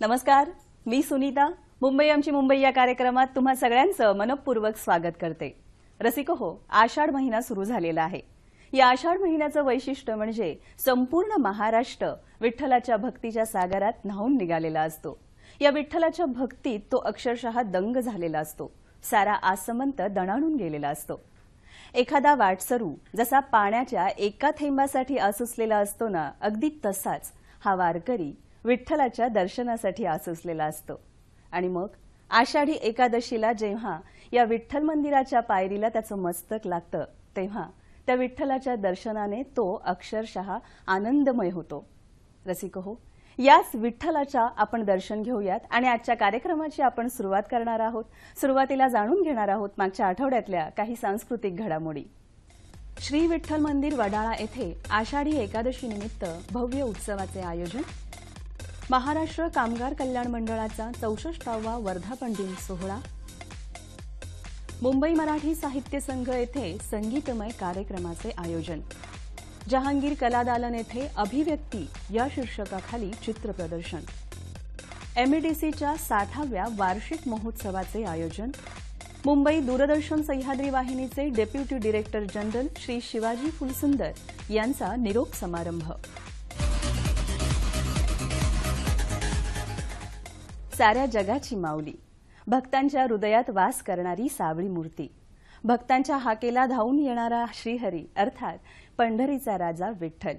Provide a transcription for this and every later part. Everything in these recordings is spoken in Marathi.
नमस्कार, मी सुनीता. मुंबई आमची मुंबई या कार्यक्रमात तुम्हा सगळ्यांचं मनपूर्वक स्वागत करते. रसिको हो, आषाढ महिना सुरू झालेला आहे. या आषाढ महिन्याचं वैशिष्ट्य म्हणजे संपूर्ण महाराष्ट्र विठ्ठलाच्या भक्तीच्या सागरात न्हाऊन निघालेला असतो. या विठ्ठलाच्या भक्तीत तो अक्षरशः दंग झालेला असतो. सारा आसमंत दणाणून गेलेला असतो. एखादा वाटसरू जसा पाण्याच्या एका थेंबासाठी आसुसलेला असतो ना, अगदी तसाच हा वारकरी विठ्ठलाच्या दर्शनासाठी आसुसलेला असतो. आणि मग आषाढी एकादशीला जेव्हा या विठ्ठल मंदिराच्या पायरीला त्याचं मस्तक लागतं, तेव्हा त्या विठ्ठलाच्या दर्शनाने तो अक्षरशः आनंदमय होतो. रसिको हो, याच विठ्ठलाच्या आपण दर्शन घेऊयात आणि आजच्या कार्यक्रमाची आपण सुरुवात करणार आहोत. सुरुवातीला जाणून घेणार आहोत मागच्या आठवड्यातल्या काही सांस्कृतिक घडामोडी. श्री विठ्ठल मंदिर वडाळा येथे आषाढी एकादशी निमित्त भव्य उत्सवाचे आयोजन. महाराष्ट्र कामगार कल्याण मंडळाचा 64वा वर्धापन दिन सोहळा. मुंबई मराठी साहित्य संघ येथे संगीतमय कार्यक्रमाचे आयोजन. जहांगीर कलादालन येथे अभिव्यक्ती या शीर्षकाखाली चित्र प्रदर्शन. एमईडीसीच्या 60व्या वार्षिक महोत्सवाचे आयोजन. मुंबई दूरदर्शन सह्याद्री वाहिनीचे deputy director general Shri Shivaji Phulsundar यांचा निरोप समारंभ. साऱ्या जगाची माऊली, भक्तांच्या हृदयात वास करणारी सावळी मूर्ती, भक्तांच्या हाकेला धावून येणारा श्रीहरी अर्थात पंढरीचा राजा विठ्ठल.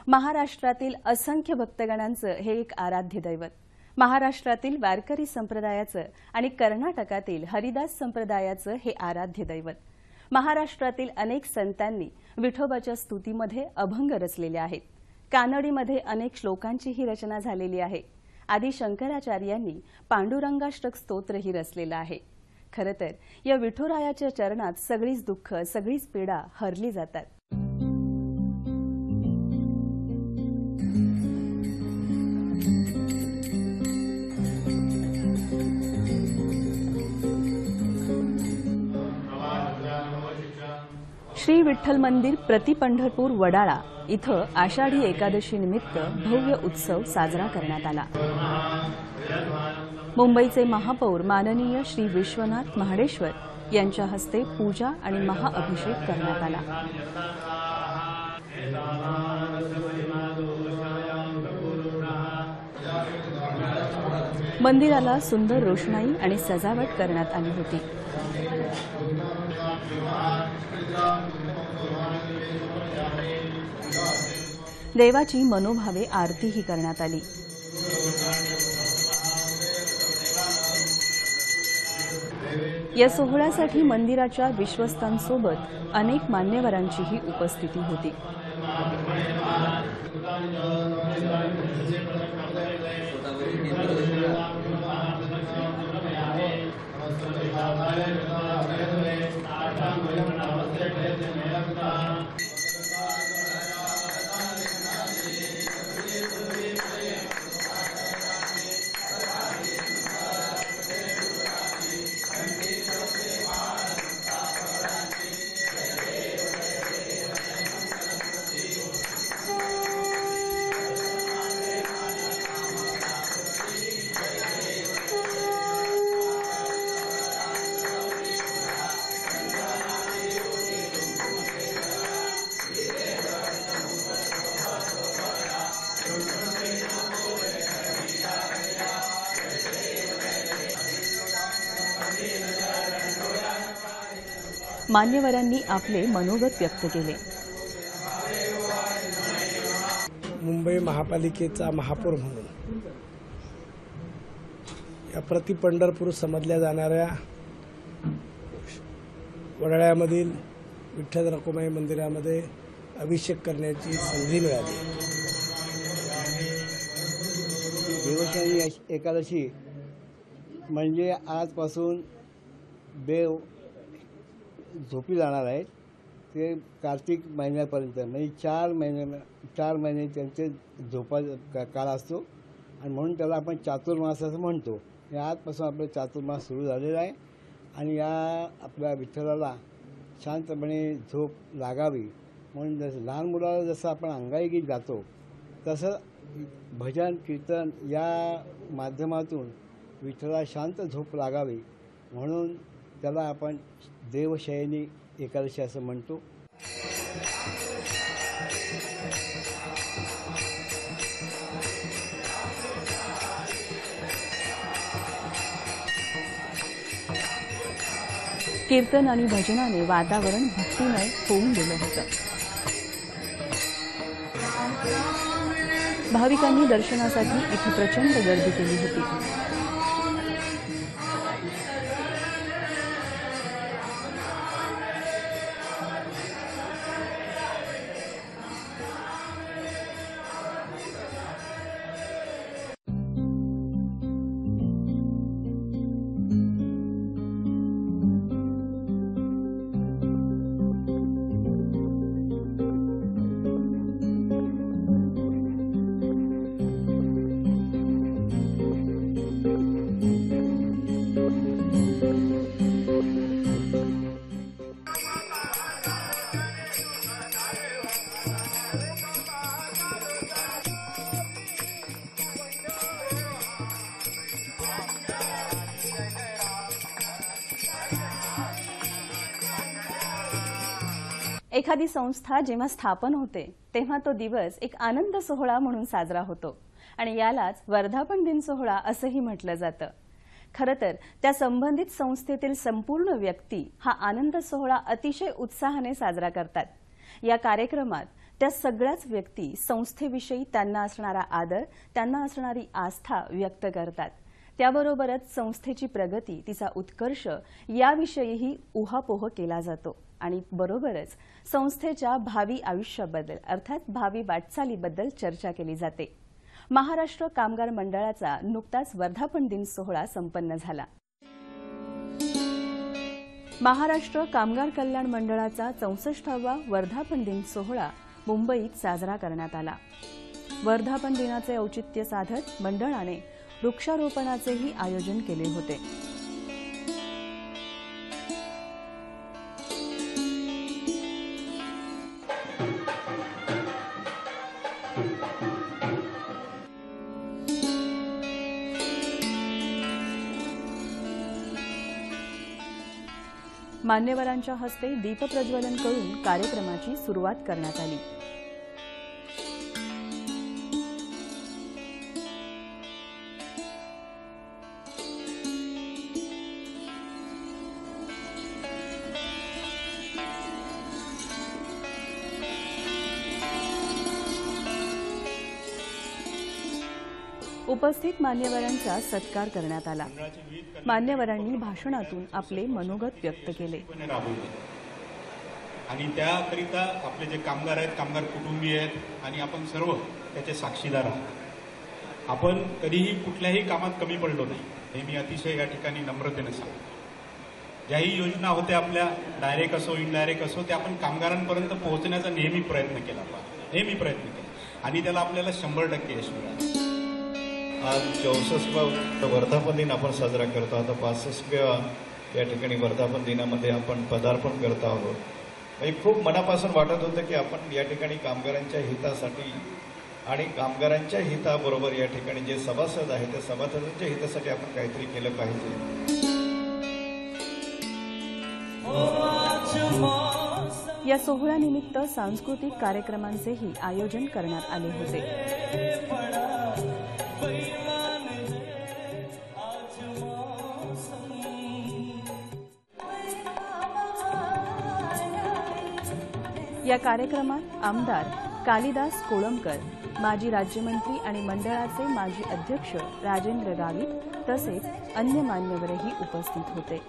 महाराष्ट्रातील असंख्य भक्तगणांचं हे एक आराध्य दैवत. महाराष्ट्रातील वारकरी संप्रदायाचं आणि कर्नाटकातील हरिदास संप्रदायाचं हे आराध्य दैवत. महाराष्ट्रातील अनेक संतांनी विठोबाच्या स्तुतीमध्ये अभंग रचलेले आहेत. कानडीमध्ये अनेक श्लोकांची ही रचना झालेली आहे. आदि शंकराचार्यांनी पांडुरंगाष्टक स्तोत्रही रचलेलं आहे. खरं तर या विठुरायाच्या चरणात सगळीच दुःख, सगळीच पीडा हरली जातात. श्री विठ्ठल मंदिर प्रति पंढरपूर वडाळा इथं आषाढी एकादशी निमित्त भव्य उत्सव साजरा करण्यात आला. मुंबईचे महापौर माननीय श्री विश्वनाथ महाडेश्वर यांच्या हस्ते पूजा आणि महाअभिषेक करण्यात आला. मंदिराला सुंदर रोषणाई आणि सजावट करण्यात आली होती. देवाची मनोभावे आरतीही करण्यात आली. या सोहळ्यासाठी मंदिराच्या विश्वस्तांसोबत अनेक मान्यवरांचीही उपस्थिती होती. मान्यवरांनी आपले मनोगत व्यक्त केले. मुंबई महापालिकेचा महापौर म्हणून या प्रति पंढरपूर समजल्या जाणाऱ्या वडाळ्यामधील विठ्ठल रखुमाई मंदिरामध्ये अभिषेक करण्याची संधी मिळाली. देवशयनी एकादशी म्हणजे आजपासून देव झोपी जाणार आहेत. ते कार्तिक महिन्यापर्यंत म्हणजे 4 महिने त्यांचे झोपा काळ असतो आणि म्हणून त्याला आपण चातुर्मास असं म्हणतो. या आजपासून आपलं चातुर्मास सुरू झालेला आहे आणि या आपल्या विठ्ठलाला शांतपणे झोप लागावी म्हणून जसं लहान मुलाला जसं आपण अंगाई गीत गातो तसं भजन कीर्तन या माध्यमातून विठ्ठला शांत झोप लागावी म्हणून त्याला आपण देवशयनी एकादशी असं म्हणतो. कीर्तन आणि भजनाने वातावरण भक्तिमय होऊन गेलं होतं. भाविकांनी दर्शनासाठी इथे प्रचंड गर्दी केली होती. एखादी संस्था जेव्हा स्थापन होते तेव्हा तो दिवस एक आनंद सोहळा म्हणून साजरा होतो आणि यालाच वर्धापन दिन सोहळा असंही म्हटलं जातं. खरं तर त्या संबंधित संस्थेतील संपूर्ण व्यक्ती हा आनंद सोहळा अतिशय उत्साहाने साजरा करतात. या कार्यक्रमात त्या सगळ्याच व्यक्ती संस्थेविषयी त्यांना असणारा आदर, त्यांना असणारी आस्था व्यक्त करतात. त्याबरोबरच संस्थेची प्रगती, तिचा उत्कर्ष याविषयीही उहापोह केला जातो आणि बरोबरच संस्थेच्या भावी आयुष्याबद्दल अर्थात भावी वाटचालीबद्दल चर्चा केली जाते. महाराष्ट्र कामगार मंडळाचा नुकताच वर्धापन दिन सोहळा संपन्न झाला. महाराष्ट्र कामगार कल्याण मंडळाचा 64वा वर्धापन दिन सोहळा मुंबईत साजरा करण्यात आला. वर्धापन दिनाचे औचित्य साधत मंडळाने वृक्षारोपणाचेही आयोजन केले होते. मान्यवरांच्या हस्ते दीपप्रज्वलन करून कार्यक्रमाची सुरुवात करण्यात आली. उपस्थित मान्यवरांचा सत्कार करण्यात आला. मान्यवरांनी भाषणातून आपले मनोगत व्यक्त केले. आणि त्याकरिता आपले जे कामगार आहेत, कामगार कुटुंबीय आहेत आणि आपण सर्व त्याचे साक्षीदार आहोत. आपण कधीही कुठल्याही कामात कमी पडलो नाही हे मी अतिशय या ठिकाणी नम्रतेने सांगतो. ज्याही योजना होत्या आपल्या, डायरेक्ट असो इनडायरेक्ट असो, त्या आपण कामगारांपर्यंत पोहोचण्याचा नेहमी प्रयत्न केला आणि त्याला आपल्याला 100% यश मिळालं. आज 64वा वर्धापन दिन आपण साजरा करतो. आता 65व्या या ठिकाणी वर्धापन दिनामध्ये आपण पदार्पण करत आहोत. म्हणजे खूप मनापासून वाटत होतं की आपण या ठिकाणी कामगारांच्या हितासाठी आणि कामगारांच्या हिताबरोबर या ठिकाणी जे सभासद आहेत त्या सभासदांच्या हितासाठी आपण काहीतरी केलं पाहिजे. या सोहळ्यानिमित्त सांस्कृतिक कार्यक्रमांचेही आयोजन करण्यात आले होते. या कार्यक्रमात आमदार कालिदास कोळंबकर, माजी राज्यमंत्री आणि मंडळाचे माजी अध्यक्ष राजेंद्र गावित तसेच अन्य मान्यवरही उपस्थित होते.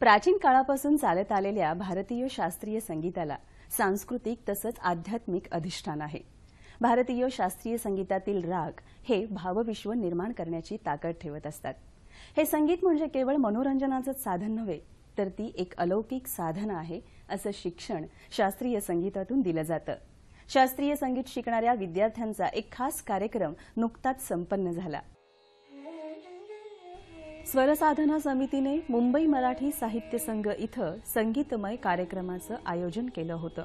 प्राचीन काळापासून चालत आलेल्या भारतीय शास्त्रीय संगीताला सांस्कृतिक तसंच आध्यात्मिक अधिष्ठान आहे. भारतीय शास्त्रीय संगीतातील राग हे भावविश्व निर्माण करण्याची ताकद ठेवत असतात. हे संगीत म्हणजे केवळ मनोरंजनाचंच साधन नव्हे, तर ती एक अलौकिक साधना आहे असं शिक्षण शास्त्रीय संगीतातून दिलं जातं. शास्त्रीय संगीत शिकणाऱ्या विद्यार्थ्यांचा एक खास कार्यक्रम नुकताच संपन्न झाला. स्वरसाधना समितीने मुंबई मराठी साहित्य संघ इथं संगीतमय कार्यक्रमाचं आयोजन केलं होतं.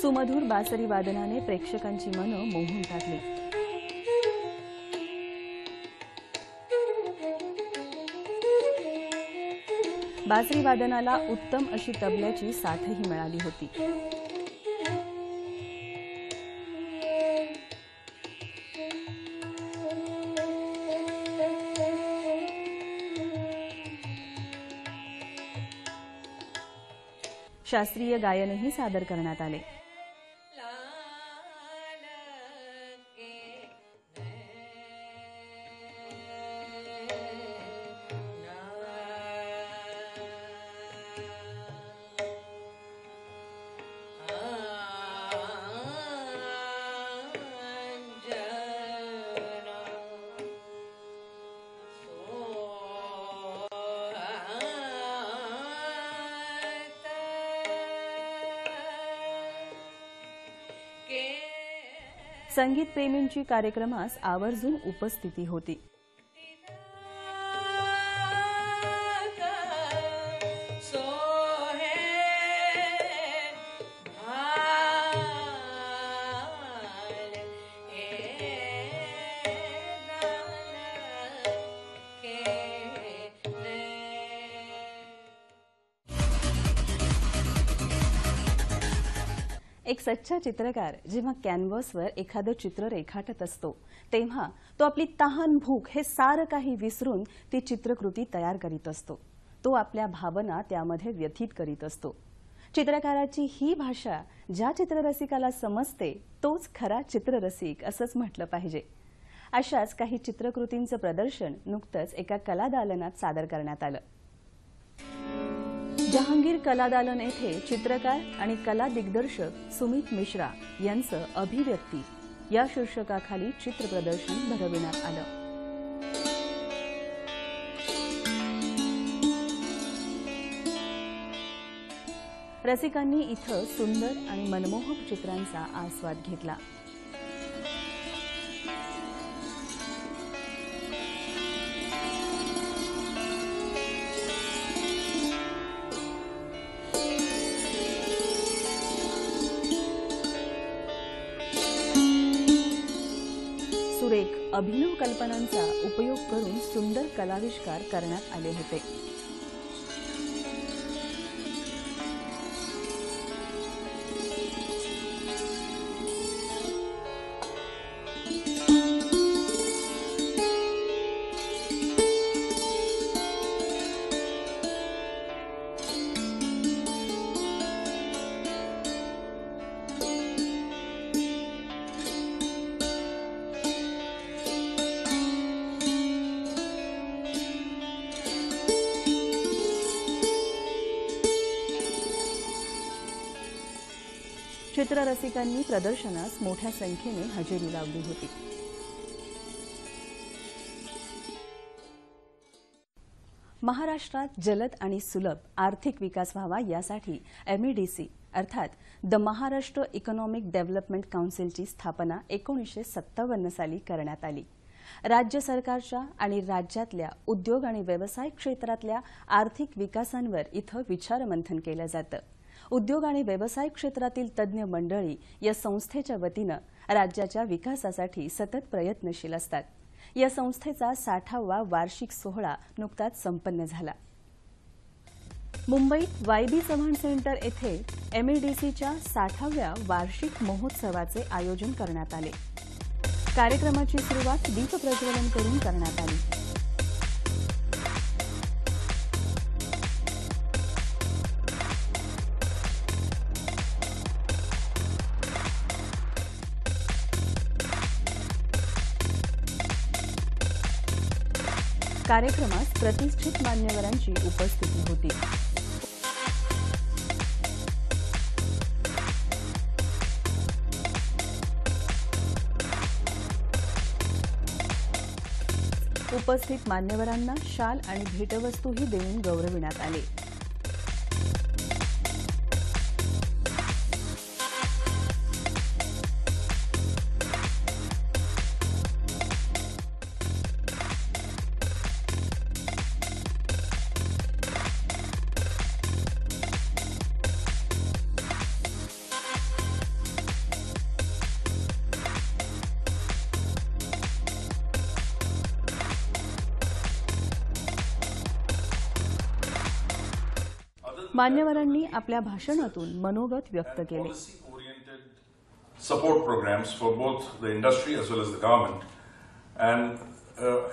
सुमधुर बासरी वादनाने प्रेक्षकांची मनं मोहून टाकली. बासरी वादनाला उत्तम अशी तबल्याची साथही मिळाली होती. शास्त्रीय गायनही सादर करण्यात आले. संगीत प्रेमींची कार्यक्रमास आवर्जून उपस्थिती होती. एक सच्चा चित्रकार जेव्हा कॅनव्हासवर एखादं चित्र रेखाटत असतो तेव्हा तो आपली तहान भूक हे सारं काही विसरून ती चित्रकृती तयार करीत असतो. तो आपल्या भावना त्यामध्ये व्यथित करीत असतो. चित्रकाराची ही भाषा ज्या चित्ररसिकाला समजते तोच खरा चित्ररसिक असंच म्हटलं पाहिजे. अशाच काही चित्रकृतींचं प्रदर्शन नुकतंच एका कलादालनात सादर करण्यात आलं. जहांगीर कलादालन येथे चित्रकार आणि कला दिग्दर्शक सुमित मिश्रा यांचं अभिव्यक्ती या शीर्षकाखाली चित्र प्रदर्शन भरविण्यात आलं. रसिकांनी इथं सुंदर आणि मनमोहक चित्रांचा आस्वाद घेतला. सुरेख अभिनव कल्पनांचा उपयोग करून सुंदर कलाविष्कार करण्यात आले होते. चित्ररसिकांनी प्रदर्शनास मोठ्या संख्येने हजेरी लावली होती. महाराष्ट्रात जलद आणि सुलभ आर्थिक विकास व्हावा यासाठी MEDC अर्थात द महाराष्ट्र इकॉनॉमिक डेव्हलपमेंट काउन्सिलची स्थापना 1957 साली करण्यात आली. राज्य सरकारच्या आणि राज्यातल्या उद्योग आणि व्यवसाय क्षेत्रातल्या आर्थिक विकासांवर इथं विचारमंथन केलं जातं. उद्योग आणि व्यवसाय क्षेत्रातील तज्ज्ञ मंडळी या संस्थेच्या वतीनं राज्याच्या विकासासाठी सतत प्रयत्नशील असतात. या संस्थेचा 60वा वार्षिक सोहळा नुकताच संपन्न झाला. मुंबईत YB चव्हाण सेंटर येथे MEDCच्या 60व्या वार्षिक महोत्सवाचे आयोजन करण्यात आले. कार्यक्रमाची सुरुवात दीप प्रज्वलन करून करण्यात आली. कार्यक्रमात प्रतिष्ठित मान्यवरांची उपस्थिती होती. उपस्थित मान्यवरांना शाल आणि भेटवस्तूही देऊन गौरविण्यात आले. मान्यवरांनी आपल्या भाषणातून मनोगत व्यक्त केले. Support programs for both the industry as well as the government, and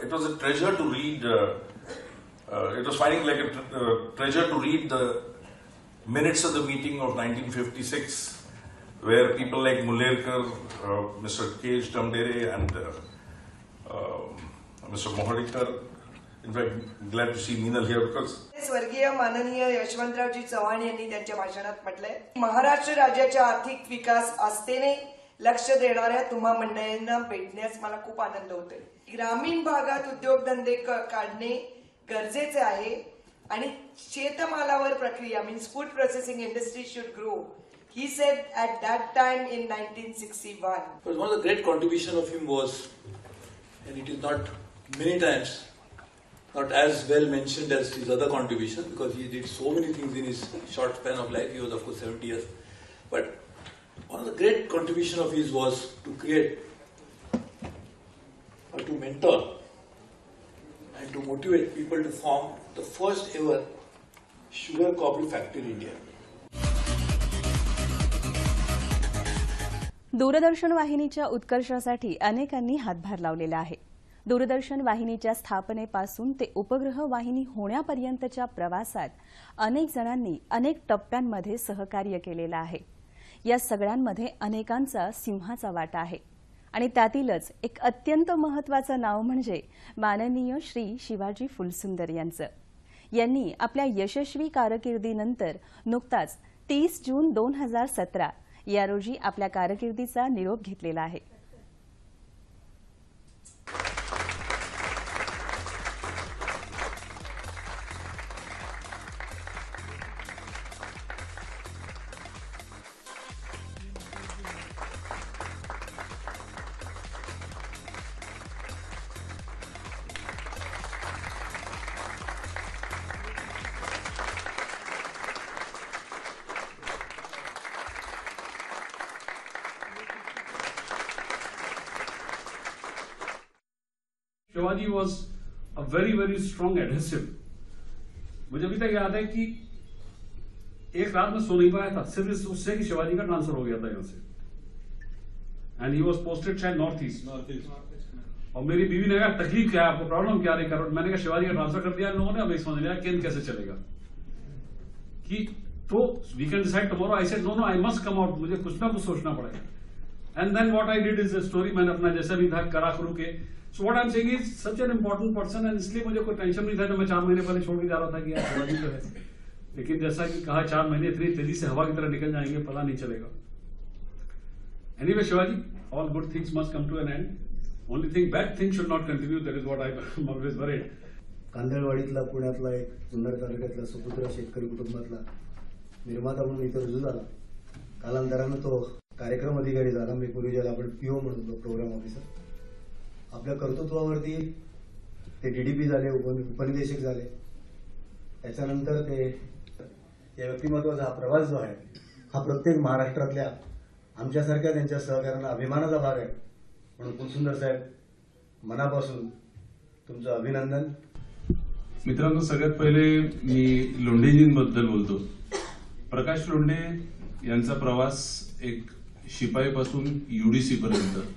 it was a treasure to read. It was finding like a treasure to read the minutes of the meeting of 1956, where people like Mullerkar, Mr. K.H. Tamdere, and Mr. Mohadikar. In fact, glad to see Meenal here because. स्वर्गीय माननीय यशवंतरावजी चव्हाण यांनी त्यांच्या भाषणात म्हटलंय, महाराष्ट्र राज्याच्या आर्थिक विकास आस्थेने लक्ष देणाऱ्या तुम्हा मंडळींना भेटण्यास मला खूप आनंद होतोय. ग्रामीण भागात उद्योगधंदे काढणे गरजेचे आहे आणि शेतमालावर प्रक्रिया means food processing industry should grow. He said at that time in 1961. But one of the great contribution of him was, and it is not many times, not as well mentioned as his other contribution because he did so many things in his short span of life. He was of course 70 years. But one of the great contribution of his was to create or to mentor and to motivate people to form the first ever sugar coffee factory in India. दूरदर्शन वाहिनीच्या उत्कर्षासाठी अनेकांनी हातभार लावलेला आहे. दूरदर्शन वाहिनीच्या स्थापनेपासून ते उपग्रह वाहिनी होण्यापर्यंतच्या प्रवासात अनेक जणांनी अनेक टप्प्यांमध्ये सहकार्य केलेलं आहे. या सगळ्यांमध्ये अनेकांचा सिंहाचा वाटा आहे आणि त्यातीलच एक अत्यंत महत्त्वाचं नाव म्हणजे माननीय श्री शिवाजी फुलसुंदर यांचं. यांनी आपल्या यशस्वी कारकिर्दीनंतर नुकताच 30 जून 2017 या रोजी आपल्या कारकिर्दीचा निरोप घेतलेला आहे. Shivaji was a very very strong adhesive. मुझे अभी तक याद है कि एक रात में सो नहीं पाया था सिर्फ उससे कि शिवाजी का ट्रांसफर हो गया था यहाँ से एंड ही वॉज पोस्टेड शायद नॉर्थ ईस्ट. और मेरी बीवी ने कहा तकलीफ क्या है आपको, प्रॉब्लम क्या है. मैंने कहा शिवाजी का ट्रांसफर कर दिया लोगों ने, अब समझ लिया केन कैसे चलेगा कि तो we can decide tomorrow. I said no I must come out, मुझे कुछ ना कुछ सोचना पड़ेगा. And then what I did is a story. मैंने अपना जैसा भी था करा करू के. So what I am saying is such an important person and इसलिए मुझे कोई टेंशन नहीं था जब मैं 4 महीने पहले छोड़ के जा रहा था कि यार शिवाजी तो है. लेकिन जैसा कि कहा 4 महीने इतनी तेजी से हवा की तरह निकल जाएंगे पता नहीं चलेगा. Anyway Shivaji, all good things must come to an end. Only thing bad thing should not continue. That is what I am always worried. कांदळवाडीतला पुण्यातला एक जुन्नर तालुक्यातला सुपुत्र शेतकरी कुटुंबातला निर्माता म्हणून इथं रुजू झाला. कालांतरानं तो कार्यक्रम अधिकारी झाला. मी पूर्वी ज्याला आपण पीओ म्हणतो प्रोग्राम ऑफिसर. आपल्या कर्तृत्वावरती ते डीडीपी झाले, उपनिदेशक झाले. त्याच्यानंतर ते या व्यक्तिमत्वाचा हा प्रवास जो आहे हा प्रत्येक महाराष्ट्रातल्या आमच्यासारख्या त्यांच्या सहकार्यांना अभिमानाचा भाग आहे. म्हणून फुलसुंदर साहेब मनापासून तुमचं अभिनंदन. मित्रांनो, सगळ्यात पहिले मी लोंढेजींबद्दल बोलतो. प्रकाश लोंढे यांचा प्रवास एक शिपाईपासून यूडीसी पर्यंत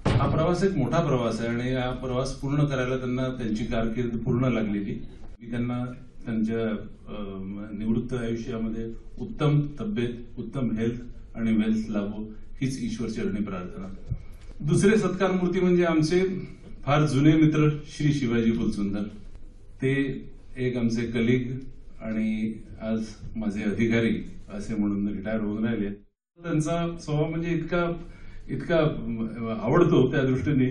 हा प्रवास एक मोठा प्रवास आहे आणि हा प्रवास पूर्ण करायला त्यांना त्यांची कारकीर्द पूर्ण लागलेली. मी त्यांना त्यांच्या निवृत्त आयुष्यामध्ये उत्तम तब्येत, उत्तम हेल्थ आणि वेल्थ लाभो हीच ईश्वरचरणी प्रार्थना. दुसरे सत्कारमूर्ती म्हणजे आमचे फार जुने मित्र श्री शिवाजी फुलसुंदर. ते एक आमचे कलिग आणि आज माझे अधिकारी असे म्हणून रिटायर होऊन राहिले. त्यांचा स्वभाव म्हणजे इतका आवडतो त्या दृष्टीने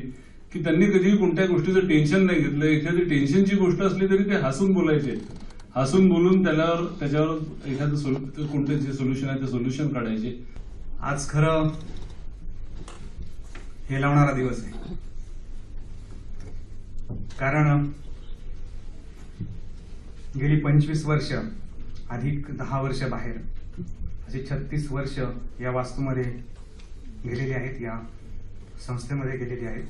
की त्यांनी कधीही कोणत्या गोष्टीचं टेन्शन नाही घेतलं. एखादी टेन्शनची गोष्ट असली तरी ते हसून बोलायचे. हसून बोलून त्याच्यावर एखादं कोणतं जे सोल्युशन आहे ते सोल्युशन काढायचे. आज खरं हे लावणारा दिवस आहे. कारण गेली 25 वर्ष अधिक 10 वर्ष बाहेर अशी 36 वर्ष या वास्तूमध्ये गेलेली आहेत, या संस्थेमध्ये गेलेली आहेत.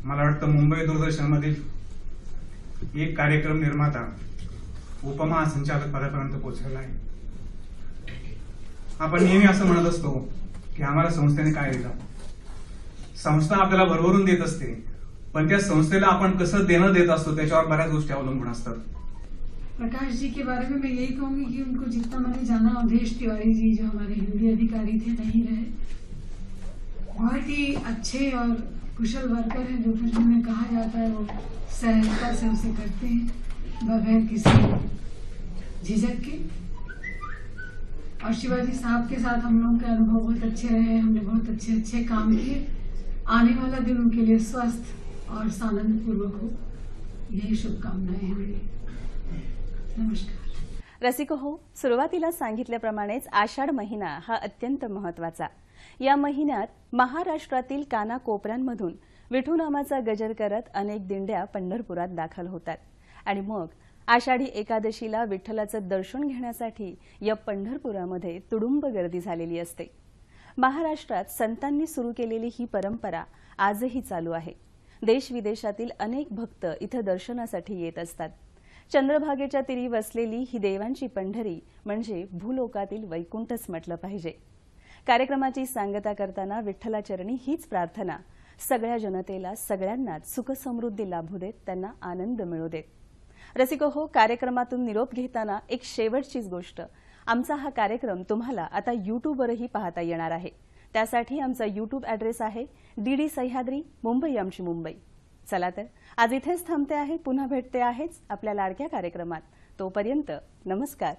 मला वाटतं मुंबई दूरदर्शनमधील एक कार्यक्रम निर्माता उपमहासंचालक पदापर्यंत पोहोचलेला आहे. आपण नेहमी असं म्हणत असतो की आम्हाला संस्थेने काय दिलं. संस्था आपल्याला भरभरून देत असते, पण त्या संस्थेला आपण कसं देणं देत असतो त्याच्यावर बऱ्याच गोष्टी अवलंबून असतात. प्रकाश जी के बारे में मैं यही कहूंगी कि उनको जितना मैंने जाना, अवधेश तिवारी जी जो हमारे हिंदी अधिकारी थे नहीं रहे, बहुत ही अच्छे और कुशल वर्कर हैं. जो कुछ उन्हें कहा जाता है वो सहजता से उसे करते हैं बगैर किसी झिझक के. और शिवाजी साहब के साथ हम लोगों के अनुभव बहुत अच्छे रहे. हमने बहुत अच्छे अच्छे काम किए. आने वाला दिन उनके लिए स्वस्थ और सानंद पूर्वक हो, यही शुभकामनाएं हैं मेरी. नमस्कार. रसिको हो, सुरुवातीला सांगितल्याप्रमाणेच आषाढ महिना हा अत्यंत महत्वाचा. या महिन्यात महाराष्ट्रातील कानाकोपऱ्यांमधून विठुनामाचा गजर करत अनेक दिंड्या पंढरपुरात दाखल होतात आणि मग आषाढी एकादशीला विठ्ठलाचं दर्शन घेण्यासाठी या पंढरपुरामध्ये तुडुंब गर्दी झालेली असते. महाराष्ट्रात संतांनी सुरू केलेली ही परंपरा आजही चालू आहे. देश-विदेशातील अनेक भक्त इथं दर्शनासाठी येत असतात. चंद्रभागेच्या तीरी वसलेली ही देवांची पंढरी म्हणजे भूलोकातील वैकुंठच म्हटलं पाहिजे. कार्यक्रमाची सांगता करताना विठ्ठलाचरणी हीच प्रार्थना, सगळ्या जनतेला सगळ्यांनाच सुखसमृद्धी लाभू देत, त्यांना आनंद मिळू देत. रसिको हो, कार्यक्रमातून निरोप घेताना एक शेवटचीच गोष्ट, आमचा हा कार्यक्रम तुम्हाला आता यूट्यूबवरही पाहता येणार आहे. त्यासाठी आमचा यूट्यूब ॲड्रेस आहे DD सह्याद्री मुंबई आमची मुंबई. चला तर आज इथेच थांबते आहे. पुन्हा भेटते आहेच आपल्या लाडक्या कार्यक्रमात. तोपर्यंत नमस्कार.